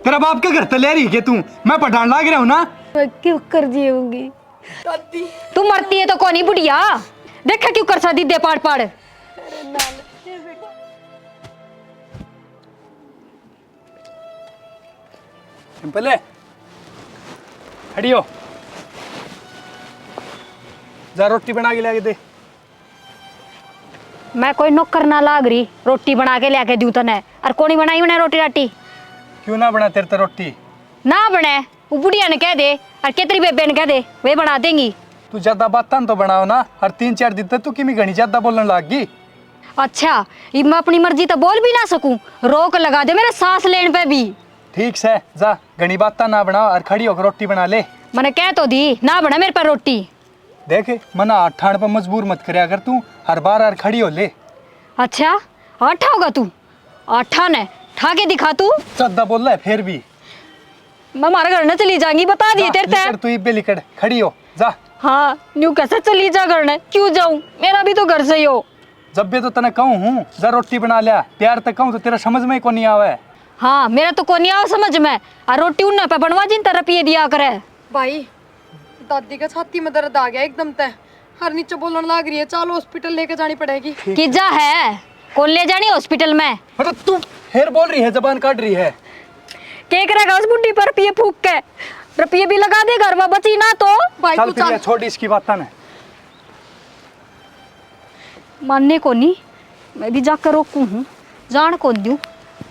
तेरा बाप का घर तो ले रही है तू, मैं पठान लाग रहा हूँ ना। मैं क्यों कर जीऊंगी दादी तू मरती है तो कौन बुढ़िया देखा क्यों कर सा दीदे पाड़ पाड़। सिंपल है, खड़ी हो, जा रोटी बना के लाके दे। मैं कोई नौकर ना लाग रही रोटी बना के लेके दूं तने और कोनी बनाई बना रोटी राटी क्यों ना बना तेरे तो रोटी? ना बने वो बुढ़िया ने कह दे और केतरी बेबे ने कह दे वे बना देंगी। तू ज्यादा बातें तो बनाओ ना, हर 3-4 दिन तक तू किमी घनी ज्यादा बोलने लग गई। अच्छा ये मैं अपनी मर्जी तो बोल भी ना सकूं, रोक लगा दे मेरे सांस लेने पे भी। ठीक से जा, घनी बातें ना बनाओ और खड़ी होकर रोटी बना ले। मैंने कह तो दी ना बना मेरे पर रोटी। देख मना आठान पर मजबूर मत करे, अगर तू हर बार हर खड़ी हो ले। अच्छा आठा होगा तू, आठा ने ठा के दिखा तू। ज्यादा बोल रहा है फिर भी। मैं हमारे घर न चली जाऊंगी बता दिए तेरे लिकड़, तू इब्बे लिकड़, खड़ी हो जा। हाँ न्यू कैसे चली जा घर ने, क्यों जाऊं, मेरा भी तो घर से ही हो। जब भी तो तने कहूँ हूँ जा रोटी बना लिया, प्यार तक कहूँ तो तेरा समझ में ही को नहीं आवे। हाँ मेरा तो कोनी आओ समझ में, और रोटी उन्ना पे बनवा जिन तरह पिए दिया करे। भाई दादी का छाती में दर्द आ गया एकदम तय, हर नीचे बोलने लग रही है, चलो हॉस्पिटल लेके जानी पड़ेगी। कि जा है कौन ले जानी हॉस्पिटल में? मतलब तू फिर बोल रही है, जबान काट रही है। के करेगा उस बुड्ढी पर रुपये फूक के, रुपये भी लगा दे घर में बची ना तो। भाई चल तू फिर चल। छोड़ इसकी बात ना। मानने को नहीं, मैं भी जाकर रोकू हूँ, जान कौन दूँ,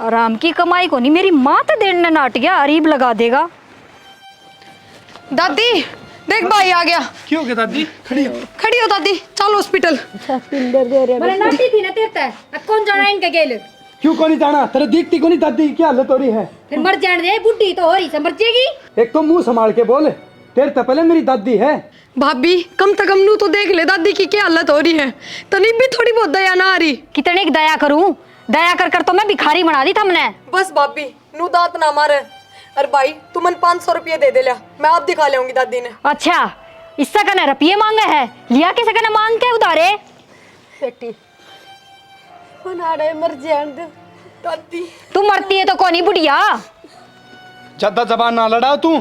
आराम की कमाई को नहीं, मेरी माँ तो देर ने नाट गया अरीब लगा देगा। दादी देख भाई आ गया। क्यों गया दादी? खड़ी हो। खड़ी हो दादी, चलो हॉस्पिटल। मैंने नाटी थी ना तेरे तक, कौन जाना इनके गेल? क्यों को नहीं जाना? तेरे दिखती को नहीं दादी की हालत हो रही है। फिर मर जाने दे, बुढ़ी तो हो रही से मर जाएगी। एक तो मुंह संभाल के बोल, तेरे तो पहले मेरी दादी है। भाभी कम से कम नू तो देख ले दादी की क्या हालत हो रही है, तनी भी थोड़ी बहुत दया ना आ रही। कितने की दया करूं, दया कर कर तो मैं भिखारी बना दी हमने। बस भाभी नू दांत ना मारे। अरे भाई तू मन 500 रुपये दे दे लिया, मैं आप दिखा लेंगी दादी ने। अच्छा इससे कहना रुपये मांगे है, लिया किसे कहना मांग के उधारे। बेटी बना रहे मर जान दे दादी। तू मरती है तो कौन बुढ़िया। ज्यादा जबान ना लड़ाओ तू।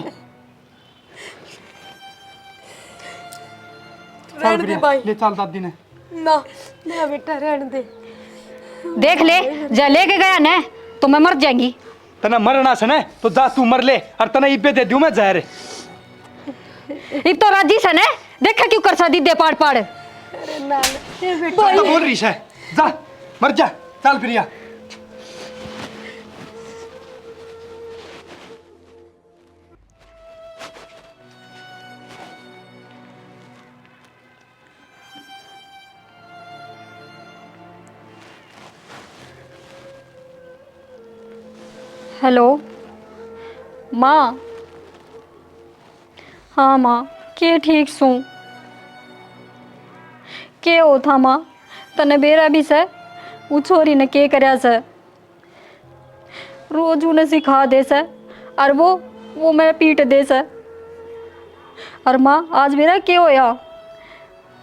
रहने दे भाई। ले चल दादी ने। ना ना बेटा रहने दे। देख ले जा लेके गया न तो मैं मर जाएंगी। तना मरना से न तो जा तू मर ले, और तना इब्बे दे दूं मैं जहर। इब तो राजी से न देखा क्यों कर सा दीदे पाड़ पाड़। अरे ना तो बोल रही है, जा मर जा, चल प्रिया। हेलो माँ। हाँ माँ के ठीक सू के हो था माँ, तने बेरा भी से वो छोरी ने के करया से, रोज उन्हें सिखा दे से और वो मैं पीट दे से। और माँ आज मेरा के होया,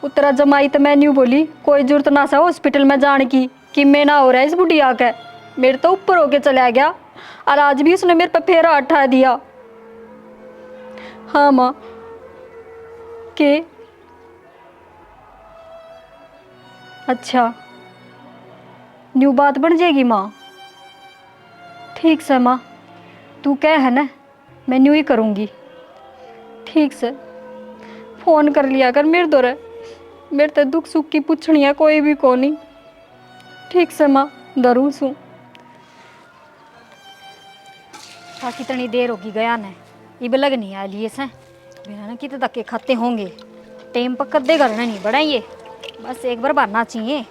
उतरा जमाई तो मैं न्यू बोली कोई जरूरत ना सा हॉस्पिटल में जाने की, कि मैं ना हो रहा है इस बुढ़िया के, मेरे तो ऊपर होके चला गया और आज भी उसने मेरे पे फेरा उठा दिया। हाँ माँ के अच्छा न्यू बात बन जाएगी माँ। ठीक से माँ तू कह है ना, मैं न्यू ही करूँगी। ठीक से फ़ोन कर लिया कर मेरे दौरे, मेरे तो दुख सुख की पूछनी है कोई भी को नहीं। ठीक से माँ जरूर सू। कितनी देर होगी गया ने, इब लग नहीं आ लिए से बिना ना कितने धक्के खाते होंगे, टेम पकड़ दे करना नहीं बड़ा ये, बस एक बार भरना चाहिए।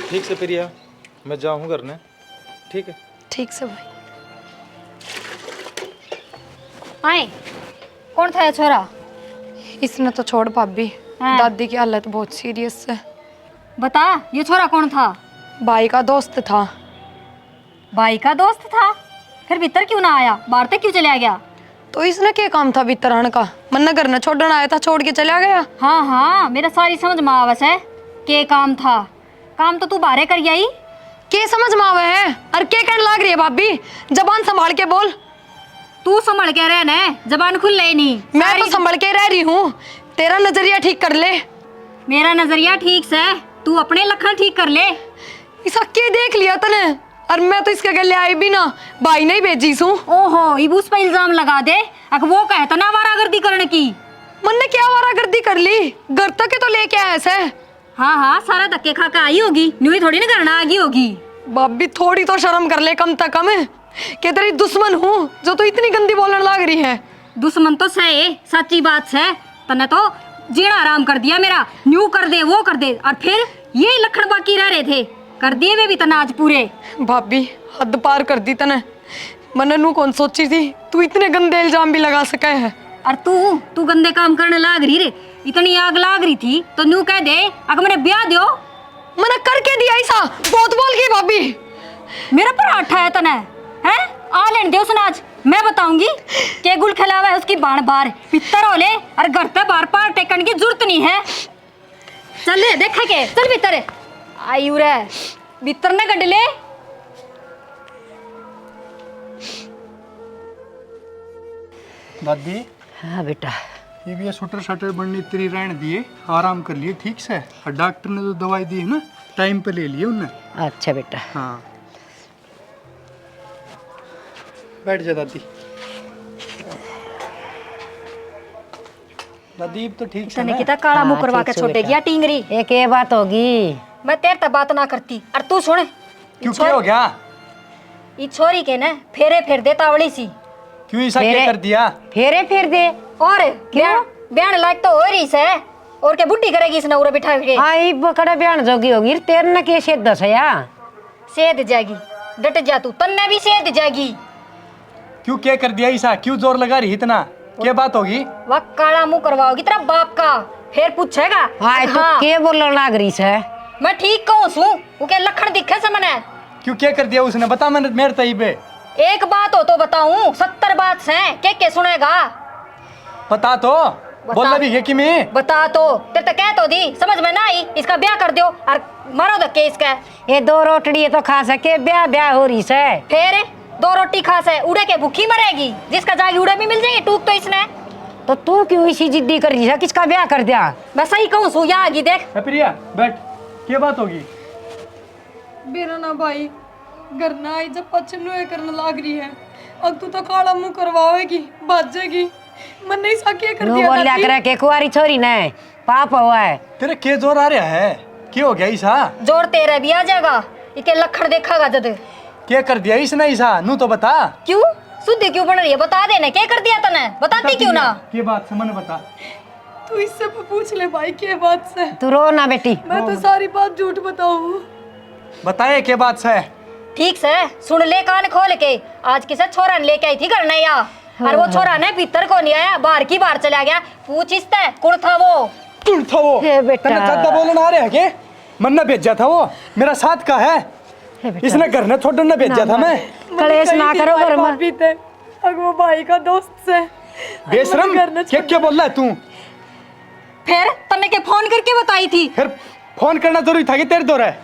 ठीक से प्रिया, मैं जाऊँ घर ने। ठीक है ठीक से भाई। आए कौन था ये छोरा? इसने तो छोड़ भाभी, हाँ। दादी की हालत बहुत सीरियस है। बता ये छोरा कौन था? भाई का दोस्त था। भाई का दोस्त था? फिर भीतर क्यों ना आया, बाहर तक क्यों चला गया? तो इसने क्या काम था भीतर आने का, मन्ना घर ने छोड़ने आया था, छोड़ के चला गया। हाँ हाँ मेरा सारी समझ में आवस है के काम था, काम तो तू बाहर कर आई। के समझ में आवे है और के कहने लाग रही है भाभी? जबान संभाल के बोल। तू संभल के रह ना, जबान खुल ले नहीं। मैं तो संभल के रह रही हूँ, तेरा नजरिया ठीक कर ले। मेरा नजरिया ठीक से, तू अपने लक्षण ठीक कर ले। इसा के देख लिया तने, और मैं तो इसके गले आई भी ना, भाई नहीं भेजी सू। ओहो, इब उस पर इल्जाम लगा दे। अगर वो कहे तो ना आवारागर्दी करने की। मन ने क्या आवारागर्दी कर ली? घर तक के तो लेके आया ऐसे। हाँ हाँ, सारा धक्के खा के आई होगी, न्यू थोड़ी ना करना आ गई होगी। भाभी थोड़ी तो शर्म कर ले कम तक कम है कि तेरी दुश्मन हूँ जो तू इतनी गंदी बोलने लग रही है। दुश्मन तो सही, सच्ची बात है। तने तो जीना आराम कर दिया मेरा, न्यू कर दे वो कर दे, और फिर यही लखन बाकी रह रहे थे, कर दिए वे भी तना आज पूरे। भाभी हद पार कर दी तने, मैंने नू कौन सोची थी तू इतने गंदे इल्जाम भी लगा सके है। और तू गंदे काम करने लाग रही रे, इतनी आग लाग रही थी तो न्यू कह दे अगर मैंने ब्याह दियो। मैंने करके दिया ऐसा, बहुत बोल गई भाभी। मेरा पर आठा है तने हैं, आ लेने दे उसने आज, मैं बताऊंगी के गुल खिलावा है उसकी बाण बार पितर हो ले, और घर पे बार पार टेकन की जरूरत नहीं है। चल ले देखे के, चल भीतर आई रे, भीतर ने गड ले। दादी हाँ बेटा। ये भी शूटर शटर बननी तेरी रहने दिए, आराम कर लिए ठीक से, और डॉक्टर ने जो दवाई दी है ना टाइम पे ले लिए उनने। अच्छा बेटा। हाँ बैठ जा दादी। दादी अब तो ठीक से तने ना? कितना काला मुंह हाँ, करवा के ठीक से छोड़ेगी बेटा। या टिंगरी। एक ये बात होगी। मैं तेरे तक बात ना करती, और तू सुन, क्यों क्या हो गया? ई छोरी के ना फेरे फेर दे तावड़ी सी। क्यों ऐसा मेरे- क्या कर दिया? फेरे फिर दे। और ब्याह लायक तो हो रही से, और क्या बुड्ढी करेगी इसने उरे बिठा के। आई बकड़ा बयान जोगी होगी, तेरे न के से दस या सेध जाएगी, डट जा तू, तन्ने भी सेध जाएगी। क्यों क्या कर दिया ऐसा? क्यों जोर लगा रही इतना? क्या बात होगी? वह काला मुंह करवाओगी तेरा बाप का, फिर पूछेगा। हाँ तू के बोलने लाग रही है? मैं ठीक कहूँ सू, वो के लखन दिखे से मने। क्यों क्या कर दिया उसने? बता मैंने मेरे तईबे। एक बात हो तो बताऊं, 70 बात से के सुनेगा। बता तो, बोलना भी है कि मैं बता तो, तेरे तो कह तो दी, समझ में ना आई, इसका ब्याह कर दियो और मारो धक्के इसका। ये दो रोटड़ी तो खा सके, ब्याह ब्याह हो रही है। फिर 2 रोटी खा से उड़े के भूखी मरेगी, जिसका जागी उड़े भी मिल जाएगी, टूक तो इसने। तो तू क्यों इसी जिद्दी कर रही है? किसका ब्याह कर दिया? मैं सही कहूँ सू, यहाँ आगी देख। है प्रिया बैठ। क्या बात होगी? मेरा ना भाई घर ना आई जब पश्चिम नुए करने लाग रही है, अब तू तो काला मुंह करवाएगी, भाजेगी। मन नहीं सा क्या कर नू दिया बोलिया दादी? करे के कुआरी छोरी ने पाप हुआ है। तेरे के जोर आ रहा है? क्या हो गया ऐसा? जोर तेरा भी आ जाएगा, इके लखन देखा जद। क्या कर दिया इसने ऐसा? नू तो बता। क्यों शुद्ध क्यों बन रही है, बता देना क्या कर दिया तने, बताती क्यों ना। क्या बात से? मैंने बता। तू इससे पूछ ले भाई क्या बात से। तू रो ना बेटी। मैं तो सारी बात झूठ बताऊं। बताए क्या बात से? ठीक से सुन ले कान खोल के, आज किसे छोरा ने लेके आई थी घर नया, और वो छोरा ने भीतर को नहीं आया, बाहर की बाहर चला गया। पूछ इससे कौन था वो? कौन था वो? हे बेटा। तने ज्यादा बोलना आ रहा है के? मन ने भेजा था वो, मेरा साथ का है। हे बेटा। इसने घर ने छोड़ने न भेजा था मैं। कलेश ना करो घर में। भाभी थे अगर वो भाई का दोस्त से बेशरम क्या क्या बोल रहा है तू? फिर तने के फोन करके बताई थी? फिर फोन करना जरूरी था कि तेरे दौर है?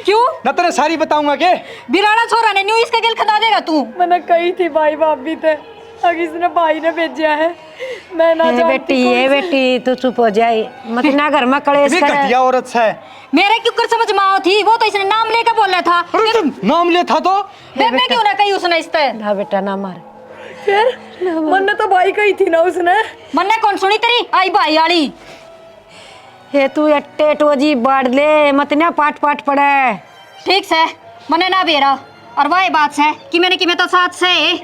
क्यों? न तेरे सारी बताऊंगा के? बिराना छोरा ने न्यू इसका गिल खदा देगा तू। मैंने कही थी भाई भाभी थे, अगर इसने भाई ने भेजा है मैं ना हे जानती बेटी, कौन ये सी- बेटी तू चुप हो जाए मत ना, घर में कलेश भी करे। घटिया औरत है। मेरे क्यों कर समझ में आओ थी, वो तो इसने नाम लेकर बोला था। अरे तुम नाम ले था तो? मैं क्यों ना कही उसने इस पे? ना बेटा ना मार। फिर मन तो भाई कही थी ना उसने। मन्ने कौन सुनी तेरी आई भाई वाली? हे तू अट्टे टोजी बाढ़ ले मत ना, पाट पाट पड़े। ठीक से मने ना बेरा, और वही बात है कि मैंने कि मैं तो साथ से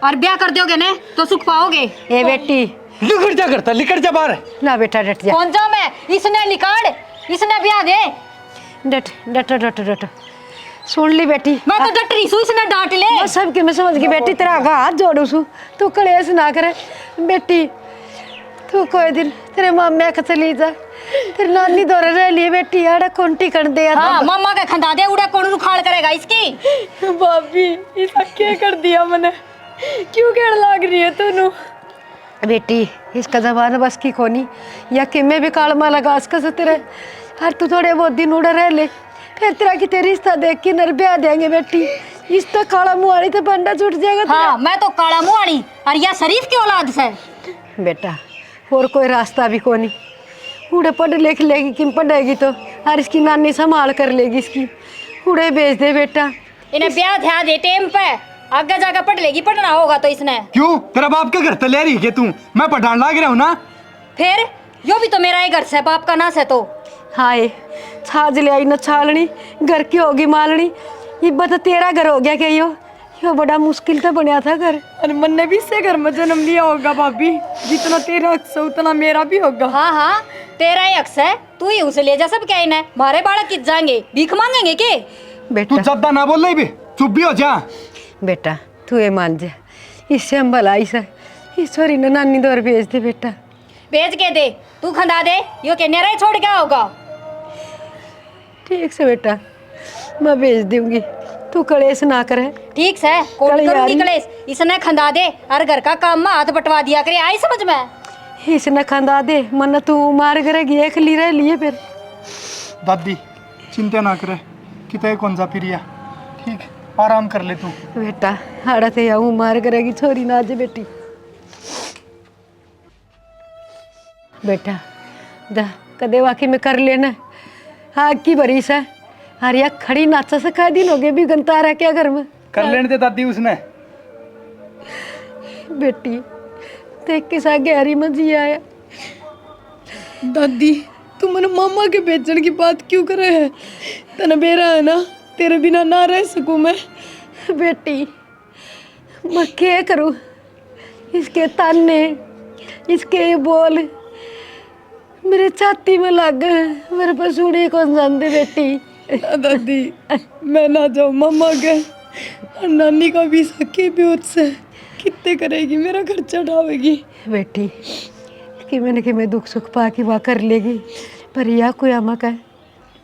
और ब्याह कर दोगे ने तो सुख पाओगे। ए बेटी लिखट जा करता, लिखट जा बाहर। ना बेटा डट जा। कौन जा मैं? इसने निकाल, इसने ब्याह दे। डट डट डट डट। सुन ली बेटी, मैं तो डट रही सू, इसने डांट ले। मैं सब के मैं समझ गई बेटी, तेरा आगा हाथ जोड़ू सू, तू कलेश ना करे बेटी। तू कोई दिन तेरे मामे के चली जा, तेरी नानी दौरे रह लिए बेटी, आड़ा कोंटी कर दे। हाँ मम्मा का खंदा दे, उड़ा कौन उखाड़ करेगा इसकी? भाभी इसका क्या कर दिया मैंने? क्यों कहने लाग रही है तू? बेटी इसका जमाना बस की कोनी, या कि मैं भी काल माला घास का तेरे, हर तू थोड़े बहुत दिन उड़े रह ले, फिर तेरा कि तेरी रिश्ता देख के नर ब्याह देंगे बेटी। इस तो काला मुंह वाली तो बंडा छूट जाएगा तेरा। हाँ मैं तो काला मुंह वाली और या शरीफ की औलाद से। बेटा और कोई रास्ता भी कोनी। उड़े पढ़ लिख लेगी कि पढ़ेगी तो और इसकी नानी संभाल कर लेगी इसकी। उड़े भेज दे बेटा। इन्हें ब्याह ध्यान दे टाइम पे, आगे जाकर पढ़ लेगी, पढ़ना होगा तो इसने। क्यों तेरा बाप का घर तले रही है तू? मैं पठान लाग रहा हूँ ना। फिर यो भी तो मेरा ही घर से, बाप का नास है तो। हाय छाज ले आई न छालनी, घर की होगी मालनी। ये बता तेरा घर हो गया क्या? यो बड़ा मुश्किल तो बनया था घर। और मन ने भी इससे घर में जन्म लिया होगा भाभी। जितना तेरा हक है उतना मेरा भी होगा। हाँ हाँ तेरा ही अक्स है, तू ही उसे ले जा। सब क्या इन्हें मारे बालक किस जाएंगे, भीख मांगेंगे के? तू बेटा ज्यादा ना बोल रही भी, चुप भी हो जा। बेटा तू ये मान जा, इससे हम भलाई से ईश्वरी ने नानी दौर भेज दे बेटा। भेज के दे, तू खंदा दे, यो के नेरा ही छोड़ क्या होगा। ठीक से बेटा मैं भेज दूंगी, तू कलेश ना करे। ठीक से कोई कल करूंगी यारी। कलेश, इसने खंदा दे और घर का काम में हाथ बटवा दिया करे। आई समझ में? इसने खंदा दे मन तू मार करेगी एक ली रह लिए फिर। दादी चिंता ना करे, कितने कौन सा प्रिया, ठीक आराम कर ले तू। बेटा हाड़ा ते आऊँ मार करेगी छोरी ना जे बेटी। बेटा जा कदे वाकई में कर लेना। आग की बरिश है अरे यार खड़ी नाचा से का दिन हो गए भी गंता रहा क्या घर में। कर लेने दे दादी उसने। बेटी देख के सा गहरी में जी आया। दादी तू मन मामा के बेचने की बात क्यों करे है? तना बेरा है ना, तेरे बिना ना रह सकूं मैं। बेटी मैं क्या करूं? इसके ताने इसके ये बोल मेरे छाती में लग गए। मेरे पास उड़ी कौन जानते बेटी। ना दादी मैं ना जाऊँ मामा के, और नानी का भी सखी भी उससे कितने करेगी, मेरा खर्चा उठावेगी। बेटी कि मैं दुख सुख पा के वहाँ कर लेगी, पर यह कोई आमा का है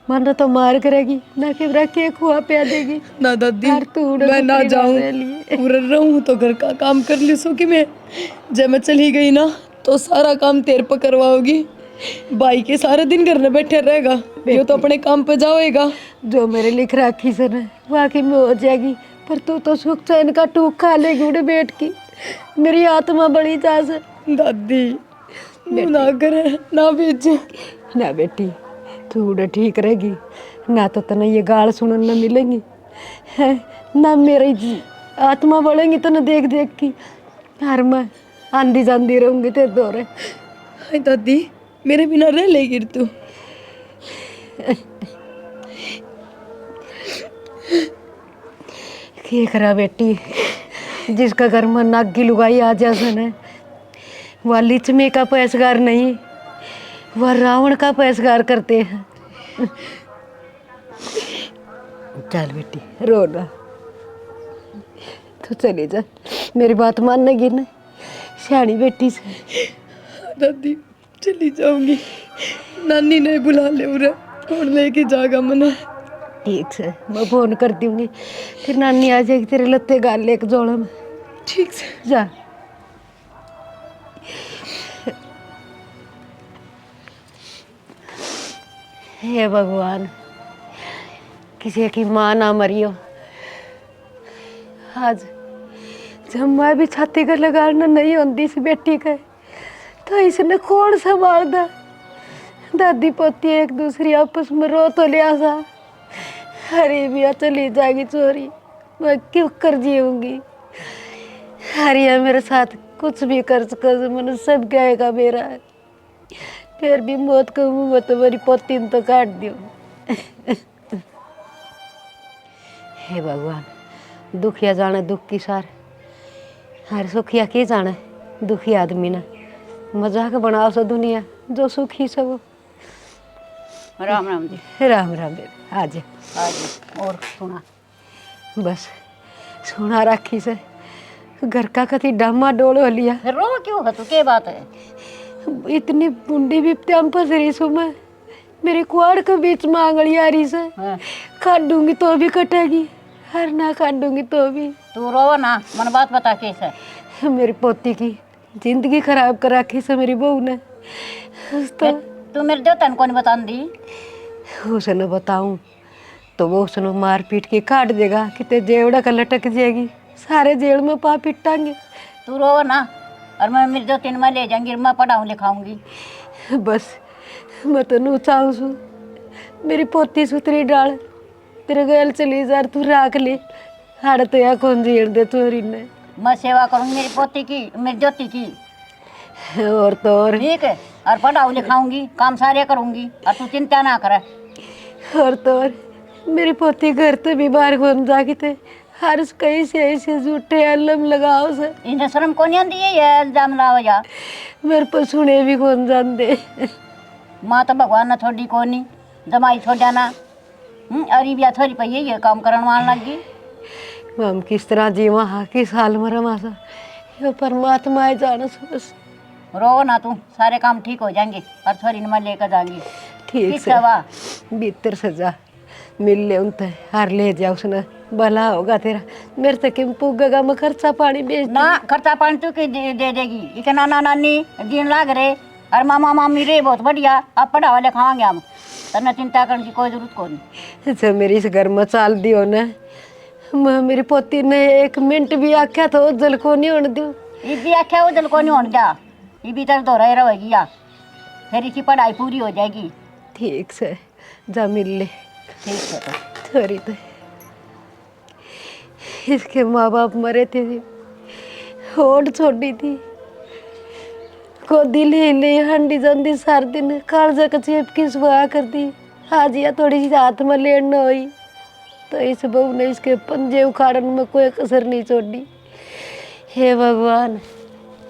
मन तो मार करेगी ना कि के खुआ पिया देगी। ना दादी यार तू उड़े मैं ना दूसरी जाऊँ, बात ले लिए। पूरा रहूँ तो घर का काम कर ली सो कि मैं जब मैं चली गई ना तो सारा काम तेरे पर करवाओगी। भाई के सारे दिन घर में बैठे रहेगा, यो तो अपने काम पे जाएगा। जो मेरे लिख राखी से ना वाकई में हो जाएगी, पर तू तो सुख चैन का टूक खा लेगी उड़े बैठ की। मेरी आत्मा बड़ी चास है। दादी ना करे ना भेजे। ना बेटी तू उड़े ठीक रहेगी ना तो तना ये गाल सुनन न मिलेंगी है ना मेरी आत्मा बढ़ेंगी तो न देख देख की हर मैं आंधी जांदी रहूंगी तेरे दौरे। हाय दादी मेरे बिना रह लेगी तू? क्या करा बेटी, जिसका घर में नागी लुगाई आ जा सन वह लिचमे का पैसगार नहीं, वह रावण का पैसगार करते हैं। चल बेटी रो ना, तू चली जा, मेरी बात मानेगी ना सियानी बेटी से। दादी चली जाऊंगी, नानी ने बुला ले उरे और लेके जाएगा मना। ठीक से मैं फोन कर दूंगी, फिर नानी आ जाएगी तेरे लत्ते गाल ले एक जोड़ा में। ठीक से जा। हे भगवान किसी की माँ ना मरियो। आज जब मैं भी छाती का लगाना नहीं होती इस बेटी का तो इसने कौन संभाल दा। दादी पोती एक दूसरी आपस में रो तो लिया सा। अरे बिया चली जाएगी चोरी, मैं क्यों कर जीऊंगी। हरिया मेरे साथ कुछ भी कर सको, मन सब गाएगा मेरा। फिर भी मौत को मुँह में तो मेरी पोती ने तो काट दियो। हे भगवान दुखिया जाने दुख की सार, हर सुखिया की जाने दुखी आदमी ना। मजाक बनाओ सो दुनिया जो सुखी सब। राम राम जी। राम राम बेबी आज और सुना बस सुना राखी से घर का कति डामा डोल हो लिया। रो क्यों है, तू क्या बात है? इतनी बुंडी भी प्याम फंस रही सो मैं, मेरे कुआड़ के बीच में आंगली आ रही से। काट दूंगी तो भी कटेगी, हर ना काट दूंगी तो भी। तू रो ना, मन बात बता कैसे। मेरी पोती की जिंदगी खराब कर रखी से मेरी बहू ने। तो तू मेरे देवता को नहीं बता दी? उसे न बताऊं तो वो उसने मार पीट के काट देगा, कितने जेवड़ा का लटक जाएगी, सारे जेल में पा पिटांगे। तू रो ना, और मैं मेरी 2-3 में ले जाऊंगी, मैं पढ़ाऊँ लिखाऊंगी। बस मैं तो नू चाहूँ सू मेरी पोती सुतरी डाल तेरे गल चली जा, तू राख ले हाड़ तो या कौन जीण दे तोरी ने। मैं सेवा करूंगी मेरी पोती की, मेरी ज्योति की, और तो और ठीक है। और पढ़ाऊँ लिखाऊंगी, काम सारे करूंगी, और तू चिंता ना करे। और तो और मेरी पोती घर तो बीमार कौन जागी थे, हर कहीं से ऐसे झूठे अलम लगाओ से इन्हें शर्म कौन आती है ये इल्जाम लाओ जा। मेरे पर सुने भी कौन जान दे। माँ तो भगवान ने छोड़ी कोनी, जमाई छोड़ा ना। अरे भी थोड़ी पई है ये काम करने वाला लगी। हम किस तरह जीवा हाँ किस हाल में रमासा, ये परमात्मा है जाना बस। रो ना तू, सारे काम ठीक हो जाएंगे, और छोरी ने मैं लेकर जाऊंगी। ठीक से सवा भीतर सजा मिल ले उनते हार ले जा उसने, भला होगा तेरा। मेरे तक किम पुगेगा, मैं खर्चा पानी बेच ना, खर्चा पानी तू की दे देगी। इके नाना नानी दिन लाग रहे, और मामा मामी रे बहुत बढ़िया, आप पढ़ावा लिखावांगे हम, तन्ने चिंता करने की कोई जरूरत कोनी। अच्छा मेरी इस घर में चाल दियो ना, मैं मेरी पोती ने 1 मिनट भी आख्या तो जल को नहीं होने दूँ। ये भी आख्या वो दिल को नहीं होने जा, ये भी तरह दोहराई रहेगी या फिर इसकी पढ़ाई पूरी हो जाएगी। ठीक से जा मिल ले। ठीक है तो सॉरी तो इसके माँ बाप मरे थे, होड़ छोड़ी थी को दिल हिले हंडी जंदी सार दिन कालजा का चेप की सुहा कर दी। आज या थोड़ी सी हाथ में लेन न हुई तो इस बहू ने इसके पंजे उखाड़न में कोई कसर नहीं छोड़ी। हे भगवान,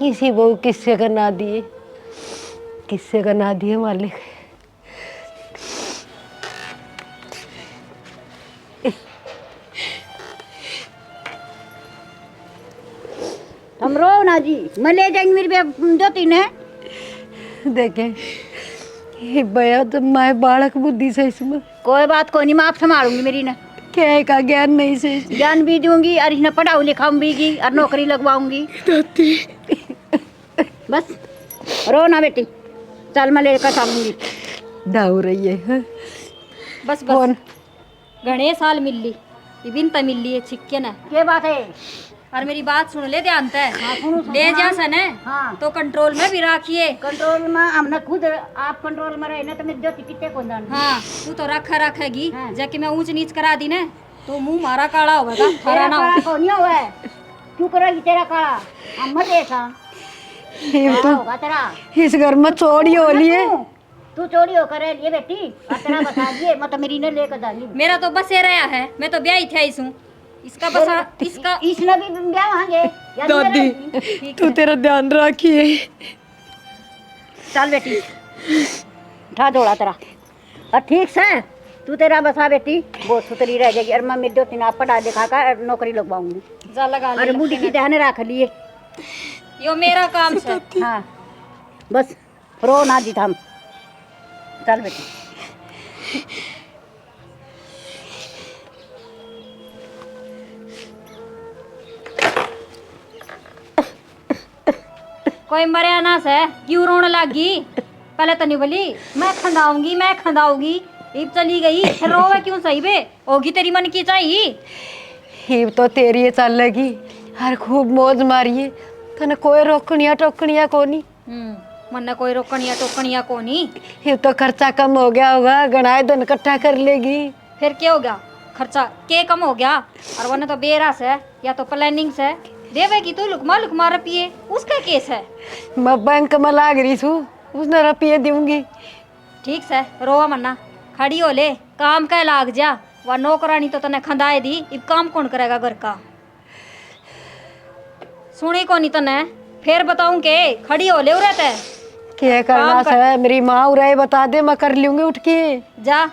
इसी बहू किस्से का ना दिए, किस्से का ना दिए मालिक। हम रो ना जी, मैं ले जाएंगी मेरी ज्योति ने। देखे ये भैया तो माए बालक बुद्धि से इसमें कोई बात कोई नहीं, मैं आप संभालूंगी मेरी ने। क्या का ज्ञान नहीं से ज्ञान भी दूंगी, और इन्हें पढ़ाऊँ लिखाऊंगी, और नौकरी लगवाऊंगी। बस रो ना बेटी, चल मैं लेकर चलूंगी। दाऊ रही है हाँ? बस बस घणे साल मिल ली, इबिन त मिल ली है छिक्के ना। क्या बात है? और मेरी बात सुन ले ध्यान से, ले जा सन है हाँ। तो कंट्रोल में भी रखिए। कंट्रोल में हमने खुद, आप कंट्रोल में रहे ना तो मेरी ज्योति कितने को जान। हाँ तू तो रखेगी, हाँ। जाके मैं ऊंच नीच करा दी ना तो मुंह मारा काला होगा, तेरा थारा ना काला हो। कौन हुआ है? क्यों करेगी तेरा काला? हम मत ऐसा ये काला तो होगा तेरा। इस घर में चोरी हो ली है। तू चोरी होकर रह लिए बेटी, और तेरा बता दिए, मैं तो मेरी ने लेकर जाऊंगी। मेरा तो बस ये रहा है, मैं तो ब्याह ही थे इसू इसका बस इसका इसने भी ब्याह होंगे। दादी तू तेरा ध्यान रखिए। चल बेटी, उठा दौड़ा तेरा, और ठीक से तू तेरा बसा बेटी, बहुत सुतरी रह जाएगी। और मैं मेरी ज्योति ने पढ़ा लिखा कर नौकरी लगवाऊंगी। जा लगा ले अरे बूढ़ी की ध्यान रख लिए। यो मेरा काम से। हाँ बस रो ना जी हम। चल बेटी। कोई मरे ना से क्यों रोने लगी? पहले तो नहीं बोली मैं खंदाऊंगी, इब चली गई, फिर रोवे क्यों? सही बे होगी तेरी मन की चाहिए। ही तो तेरी चल लगी, हर खूब मौज मारिए, तने कोई रोकनिया टोकनिया कोनी। मन ने कोई रोकनिया टोकनिया कोनी। ये तो खर्चा कम हो गया होगा, गणाए धन इकट्ठा कर लेगी। फिर क्या हो गया? खर्चा के कम हो गया? और वरना तो बेरा से या तो प्लानिंग से देवेगी तू लुकमा रुपये, उसका केस है। मैं बैंक में लाग रही हूँ, उसने रुपये दूंगी। ठीक से रोवा मन्ना, खड़ी हो ले, काम का लाग जा। वह नौकरानी तो तने खंदाए दी, इब काम कौन करेगा घर का? सुनी को नहीं तने, फिर बताऊं के खड़ी हो ले रहते क्या करना है? मेरी माँ उराए बता दे, मैं कर लूंगी उठ के। जा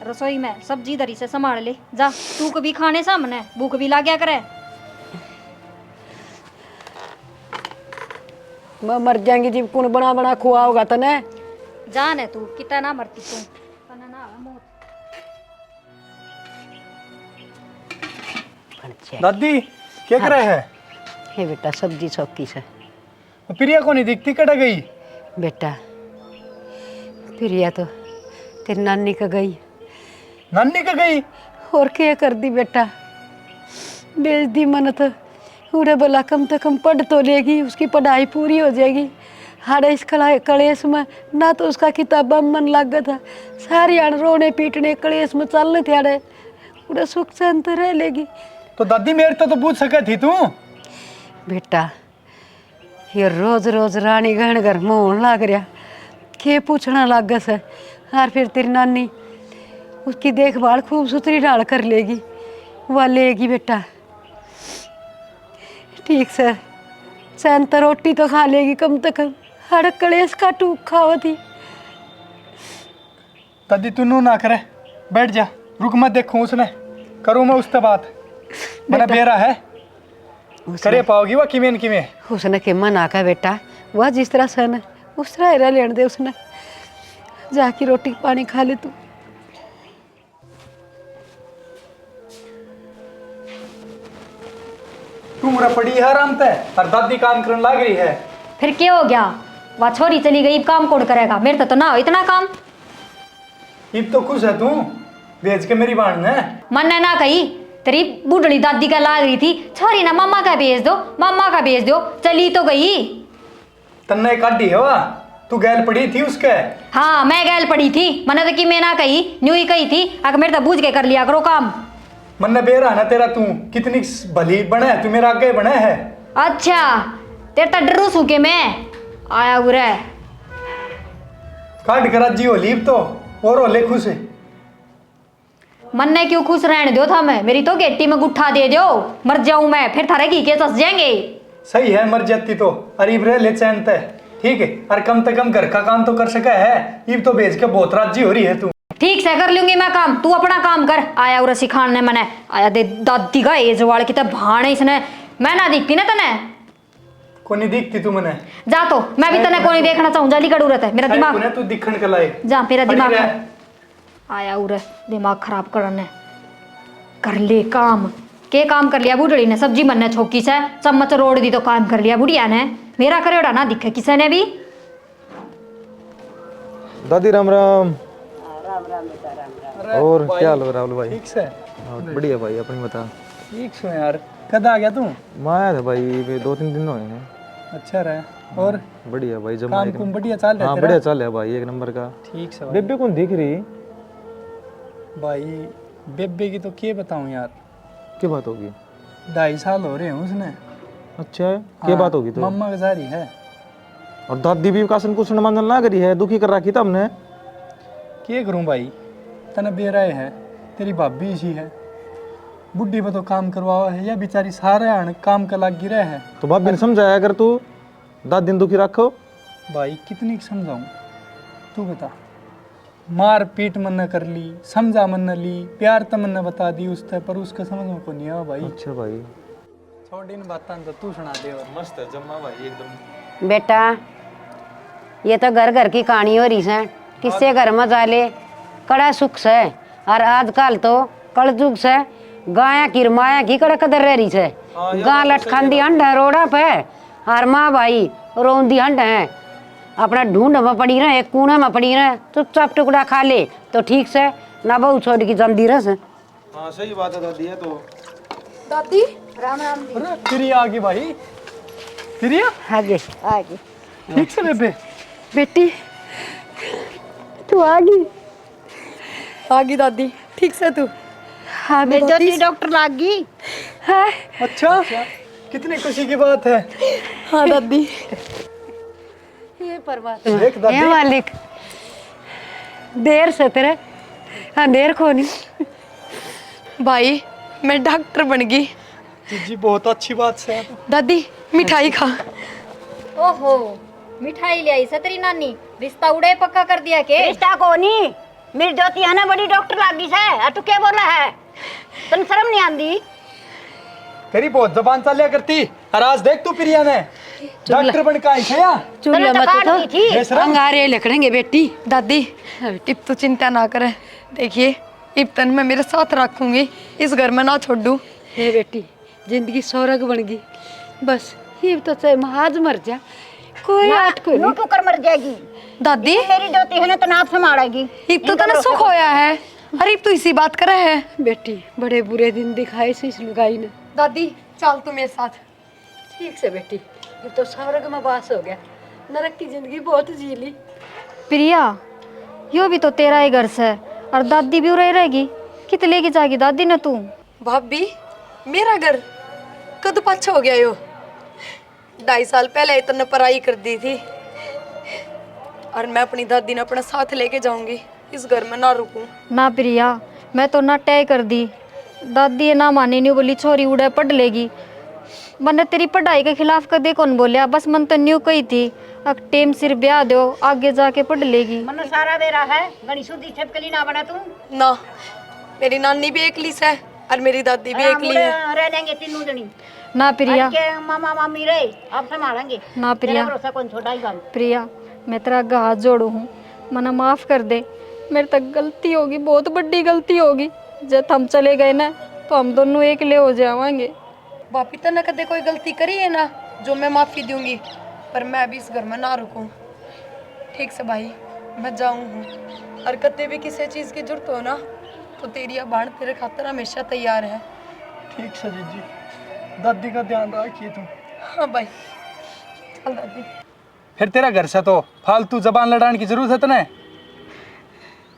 रसोई में सब्जी दरी से संभाल ले जा, तू कभी खाने सामने भूख भी लाग्या करे। मैं मर जाएंगी जी, कौन बना बना खुआ होगा तने। जान है तू कितना ना मरती तू, तने ना मौत। दादी क्या कर रहे हैं? हे बेटा सब्जी चौकी से। प्रिया को नहीं दिखती, कट गई? बेटा प्रिया तो तेरी नानी का गई। नानी का गई? और क्या कर दी बेटा, बेच दी मन तो उरे बोला कम से कम पढ़ तो लेगी, उसकी पढ़ाई पूरी हो जाएगी। हाड़े इस कलेश में ना तो उसका किताबा में मन लग था, सारी आड़ रोने पीटने कलेश में चलने थे आड़े, उरे सुख चैन तो रह लेगी। तो दादी मेरे तो पूछ सके थी तू। बेटा ये रोज रोज रानी गहन घर में होने लग रहा, के पूछना लग से। और फिर तेरी नानी उसकी देखभाल खूब सुथरी ढाल कर लेगी, वह लेगी बेटा। ठीक से चैन तो रोटी तो खा लेगी कम से कम, हर कलेश का टूक खाओ थी। दादी तू नू ना करे, बैठ जा, रुक मत, देखूं उसने करूँ मैं उससे बात। मैंने बेरा है करे पाओगी वह किमें किमें। उसने के मना का बेटा, वह जिस तरह से न उस तरह रह लेने दे, उसने जाके रोटी पानी खा ले तू। तू मुरा पड़ी है आराम ते और दादी काम करने लग रही है। फिर क्या हो गया, वह छोरी चली गई, काम कौन करेगा, मेरे तो ना हो इतना काम। इब तो खुश है तू, भेज के मेरी बाण ने। मन ने ना कही, तेरी बूढ़ी दादी का लाग रही थी, छोरी ना मामा का भेज दो, मामा का भेज दो, चली तो गई। तन्ने काटी है वह, तू गैल पड़ी थी उसके। हाँ मैं गैल पड़ी थी, मैंने तो कि मैं ना कही, न्यू ही कही थी, अगर मेरे तो बूझ के कर लिया करो काम। मन ने बेरा ना तेरा, तू कितनी भली बने है, तू मेरा आगे बने है। अच्छा तेरे तो डरू सू के मैं आया उरे। काट कर जी हो लीप तो और हो ले खुश। मन ने क्यों खुश रहने दो था, मैं मेरी तो गेटी में गुट्ठा दे दो, मर जाऊं मैं, फिर थारे घी के चस जाएंगे। सही है, मर जाती तो अरीब रह ले चैन ते, ठीक है। और कम से कम घर का काम तो कर सका है, इब तो भेज के बहुत राजी हो रही है तू। ठीक से कर लूंगी मैं काम, तू अपना काम कर। आया उरे सिखाने मने आया दे दादी का एज वाल की तब भाण इसने, मैं ना दिखती ना तने को नहीं दिखती तू मने। जा तो मैं भी तने को नहीं देखना चाहूं, जाली कड़ू रहता है मेरा दिमाग। तू दिखण के लायक जा मेरा पड़ी दिमाग रह। आया उरे दिमाग खराब करने, कर ले काम। के काम कर लिया बूढ़ी ने, सब्जी मनने छोकी से चम्मच रोड़ दी तो काम कर लिया बुढ़िया ने, मेरा करेड़ा ना दिखे किसी ने भी। दादी राम राम। अरे और भाई, क्या हाल है राहुल भाई? ठीक से? हाँ, बढ़िया भाई, अपनी बता। ठीक से यार, कद आ गया तू? मैं आया था भाई, ये 2-3 दिन हुए हैं। अच्छा रहे। और बढ़िया भाई, जमा काम कुम बढ़िया चल रहा हाँ है बढ़िया चल रहा है भाई, एक नंबर का। ठीक से भाई। बेबे कौन दिख रही? भाई बेबे की तो क्या बताऊं यार, क्या बात होगी? 2.5 साल हो रहे हैं उसने। अच्छा है, क्या बात होगी? तो मम्मा का जारी है। और दादी भी कासन कुछ मंजन ना करी है, दुखी कर रखी था हमने। क्या करूं भाई, तने बेराए है, तेरी भाभी इसी है, बुढ़ी में तो काम करवाओ है, या बेचारी सारे आने काम का लाग गिरा है। तो भाभी ने समझाया अगर तू दादी ने दुखी रखो। भाई कितनी समझाऊं, तू बता। मार पीट मन न कर ली, समझा मन न ली, प्यार तो मन न बता दी उससे, पर उसका समझ में को नहीं आया भाई। अच्छा भाई, छोड़ इन बातां तो तू सुना दे। और मस्त है जम्मा भाई एकदम। बेटा ये तो घर घर की कहानी हो रही है, किससे घर में जाले कड़ा सुख से। और आजकल तो कलजुग से गाया की माया की कड़ा कदर रह रही है। गां लटखांदी हंड है रोड़ा पे, और माँ भाई रोंदी हंड है, अपना ढूंढ में पड़ी रहे, एक कूने में पड़ी रहे, चुपचाप टुकड़ा खा ले तो ठीक से, ना बहु छोड़ की जमदी रस। हाँ सही बात है दादी, है तो दादी अरे तेरी आ गई भाई, तेरी आगे ठीक से बेबे। बेटी तू आ गई दादी, ठीक से तू? हाँ मेरी दादी डॉक्टर लाग गई। है। अच्छा कितनी खुशी की बात है। हाँ दादी। ये परमात्मा देख दादी। हे मालिक, देर से तेरे अंधेर को नहीं। भाई मैं डॉक्टर बन गई। जी बहुत अच्छी बात है। दादी मिठाई खा। ओहो मिठाई ले आई से तेरी नानी, रिश्ता उड़े पक्का कर दिया के? रिश्ता को नहीं, मेरी दोती है ना बड़ी डॉक्टर लाग गई है। और तू क्या बोल रहा है, तन शर्म नहीं आंदी? तेरी बहुत जबान चलिया करती, और आज देख तू प्रिया ने डॉक्टर बन के आई है या? चूल्हे तने मत तो काट तो दी थी। बेशरम। अंगारे लकड़ेंगे बेटी। दादी इब तो चिंता ना करे, देखिए इब तन मैं मेरे साथ रखूंगी, इस घर में ना छोड़ दूं। हे बेटी जिंदगी स्वर्ग बन गई, बस ये तो चाहे महाज मर जा, कोई आट को यूं नहीं। क्यों कर मर जाएगी? दादी मेरी दोती है ना तो नाप संभालेगी। इब तो तने सुख होया है, अरे तू इसी बात कर है। बेटी बड़े बुरे दिन दिखाए से इस लुगाई ने। दादी चल तू मेरे साथ। ठीक से बेटी, ये तो स्वर्ग में वास हो गया, नरक की जिंदगी बहुत जी ली। प्रिया, यो भी तो तेरा ही घर से, और दादी भी उरे रहेगी। कित लेके जाएगी दादी ने तू? भाभी मेरा घर कद पाछा हो गया यो। 2.5 साल पहले इतने पढ़ाई कर दी थी, और मैं अपनी दादी ने अपने साथ लेके जाऊंगी। इस घर में ना रुकूं। ना प्रिया, मैं तो ना तय कर दी। दादी ना मानी, नहीं बोली छोरी उड़े पढ़ लेगी। मैंने तेरी पढ़ाई के खिलाफ कदे कौन बोलिया, बस मन तो न्यू कही थी अब टेम सिर ब्याह दो, आगे जाके पढ़ लेगी। मन सारा बेरा है गणी शुद्धि छपकली ना बना तू। ना मेरी नानी भी एकली से और मेरी दादी भी एकली है। रह लेंगे तीनों जनी। ना प्रिया, के मामा मामी रहे आप संभालेंगे। ना प्रिया, तेरा भरोसा कौन छोड़ा ही काम। प्रिया मैं तेरा हाथ जोड़ू हूँ, मना माफ़ कर दे। मेरे तक गलती होगी, बहुत बड़ी गलती होगी। जब हम चले गए ना तो हम दोनों एक ले हो जाएंगे। भाभी तो न कदे कोई गलती करी है ना जो मैं माफी दूंगी, पर मैं भी इस घर में ना रुकूं। ठीक से भाई, मैं जाऊं हूँ, और कदे भी किसी चीज की जरूरत हो ना तो तेरी अबान तेरे खातर हमेशा तैयार है। ठीक से जीजी, दादी का ध्यान रखिए तुम। हाँ भाई, चल दादी। फिर तेरा घर से तो फालतू जबान लड़ाने की जरूरत है तने?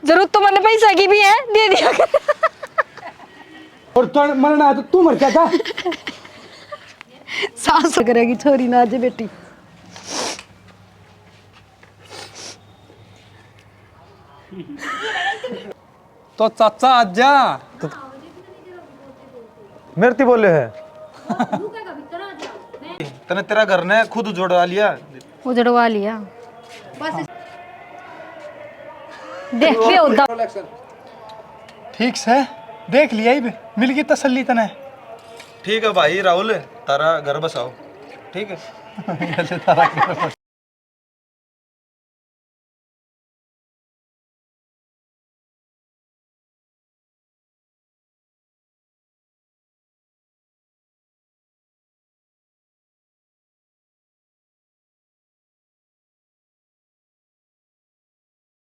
जरूरत तो मैंने पैसा की भी है, दे दिया कर। और तो मरना है तो तू मर क्या था? सास करेगी छोरी ना जे बेटी। तो चाचा आजा तो मेरे ती बोले है तने तेरा घर ने खुद उजड़वा लिया। उजड़वा लिया। देख लियो ठीक से देख लिया ही मिल गई तसल्ली तने। ठीक है भाई राहुल, तारा घर बसाओ। ठीक है तारा